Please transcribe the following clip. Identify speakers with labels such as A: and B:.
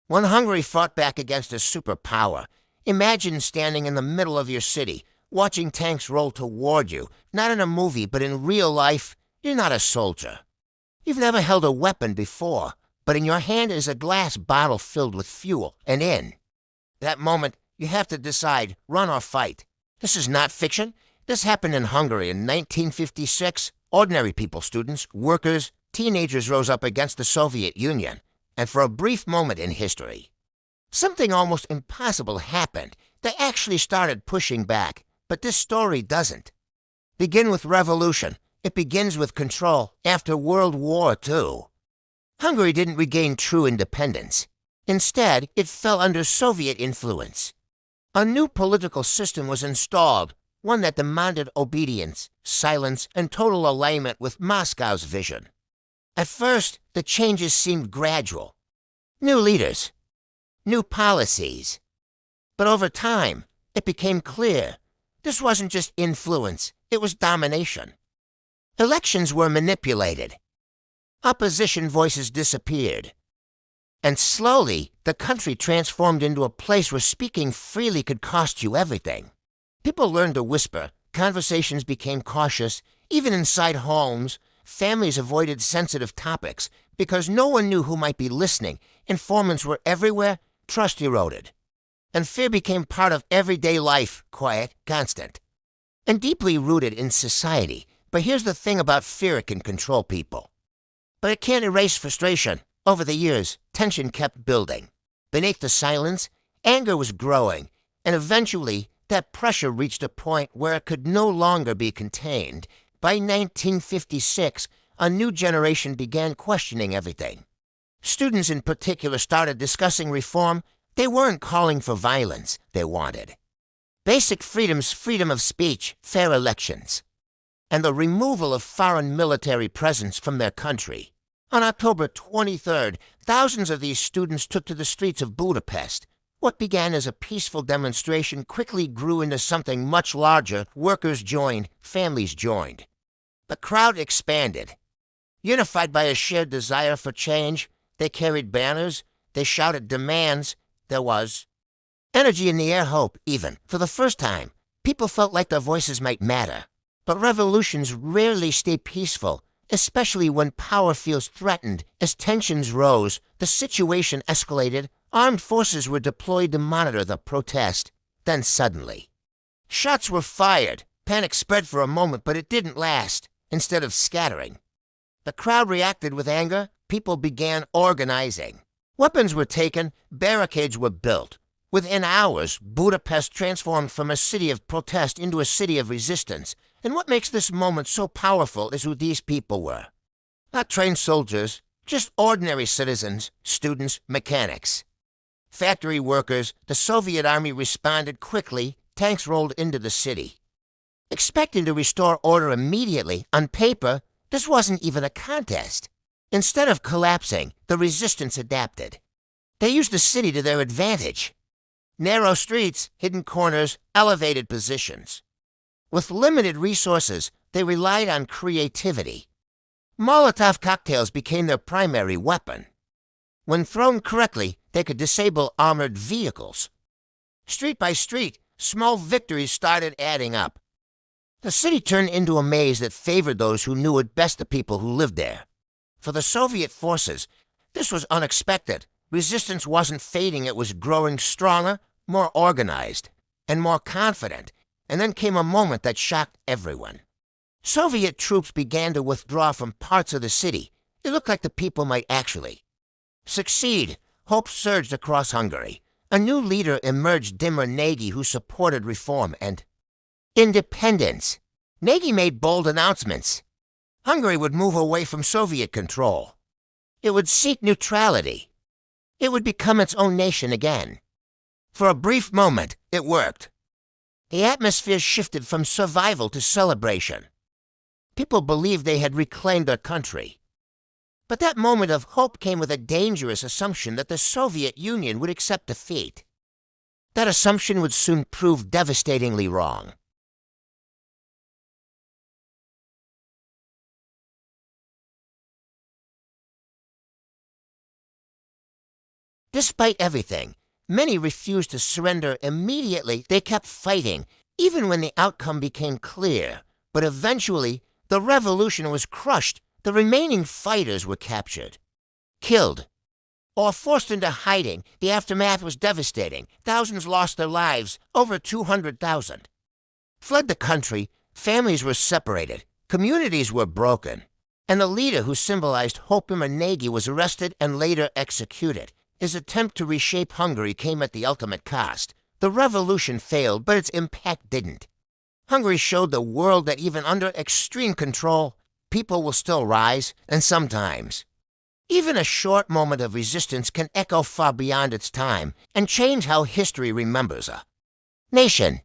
A: When Hungary fought back against a superpower, imagine standing in the middle of your city, watching tanks roll toward you, not in a movie, but in real life. You're not a soldier. You've never held a weapon before, but in your hand is a glass bottle filled with fuel, and in that moment, you have to decide, run or fight. This is not fiction. This happened in Hungary in 1956. Ordinary people, students, workers, teenagers rose up against the Soviet Union. And for a brief moment in history, something almost impossible happened. They actually started pushing back, but this story doesn't begin with revolution. It begins with control after World War II. Hungary didn't regain true independence. Instead, it fell under Soviet influence. A new political system was installed, one that demanded obedience, silence, and total alignment with Moscow's vision. At first, the changes seemed gradual. New leaders, new policies. But over time, it became clear this wasn't just influence, it was domination. Elections were manipulated. Opposition voices disappeared. And slowly, the country transformed into a place where speaking freely could cost you everything. People learned to whisper, conversations became cautious, even inside homes. Families avoided sensitive topics because no one knew who might be listening. Informants were everywhere, trust eroded. And fear became part of everyday life, quiet, constant, and deeply rooted in society. But here's the thing about fear: it can control people. But it can't erase frustration. Over the years, tension kept building. Beneath the silence, anger was growing, and eventually, that pressure reached a point where it could no longer be contained. By 1956, a new generation began questioning everything. Students in particular started discussing reform. They weren't calling for violence. They wanted basic freedoms, freedom of speech, fair elections, and the removal of foreign military presence from their country. On October 23rd, thousands of these students took to the streets of Budapest. What began as a peaceful demonstration quickly grew into something much larger. Workers joined, families joined. The crowd expanded. Unified by a shared desire for change, they carried banners, they shouted demands. There was energy in the air, hope, even. For the first time, people felt like their voices might matter. But revolutions rarely stay peaceful, especially when power feels threatened. As tensions rose, the situation escalated. Armed forces were deployed to monitor the protest. Then suddenly, shots were fired. Panic spread for a moment, but it didn't last. Instead of scattering, the crowd reacted with anger. People began organizing. Weapons were taken. Barricades were built. Within hours, Budapest transformed from a city of protest into a city of resistance. And what makes this moment so powerful is who these people were. Not trained soldiers, just ordinary citizens, students, mechanics, factory workers. The Soviet army responded quickly. Tanks rolled into the city, expecting to restore order immediately. On paper, this wasn't even a contest. Instead of collapsing, the resistance adapted. They used the city to their advantage. Narrow streets, hidden corners, elevated positions. With limited resources, they relied on creativity. Molotov cocktails became their primary weapon. When thrown correctly, they could disable armored vehicles. Street by street, small victories started adding up. The city turned into a maze that favored those who knew it best, the people who lived there. For the Soviet forces, this was unexpected. Resistance wasn't fading, it was growing stronger, more organized, and more confident. And then came a moment that shocked everyone. Soviet troops began to withdraw from parts of the city. It looked like the people might actually succeed. Hope surged across Hungary. A new leader emerged, Imre Nagy, who supported reform and independence. Nagy made bold announcements. Hungary would move away from Soviet control. It would seek neutrality. It would become its own nation again. For a brief moment, it worked. The atmosphere shifted from survival to celebration. People believed they had reclaimed their country. But that moment of hope came with a dangerous assumption that the Soviet Union would accept defeat. That assumption would soon prove devastatingly wrong. Despite everything, many refused to surrender immediately. They kept fighting, even when the outcome became clear. But eventually, the revolution was crushed. The remaining fighters were captured, killed, or forced into hiding. The aftermath was devastating. Thousands lost their lives, over 200,000. Fled the country, families were separated, communities were broken, and the leader who symbolized hope, Imre Nagy, was arrested and later executed. His attempt to reshape Hungary came at the ultimate cost. The revolution failed, but its impact didn't. Hungary showed the world that even under extreme control, people will still rise, and sometimes even a short moment of resistance can echo far beyond its time and change how history remembers a nation.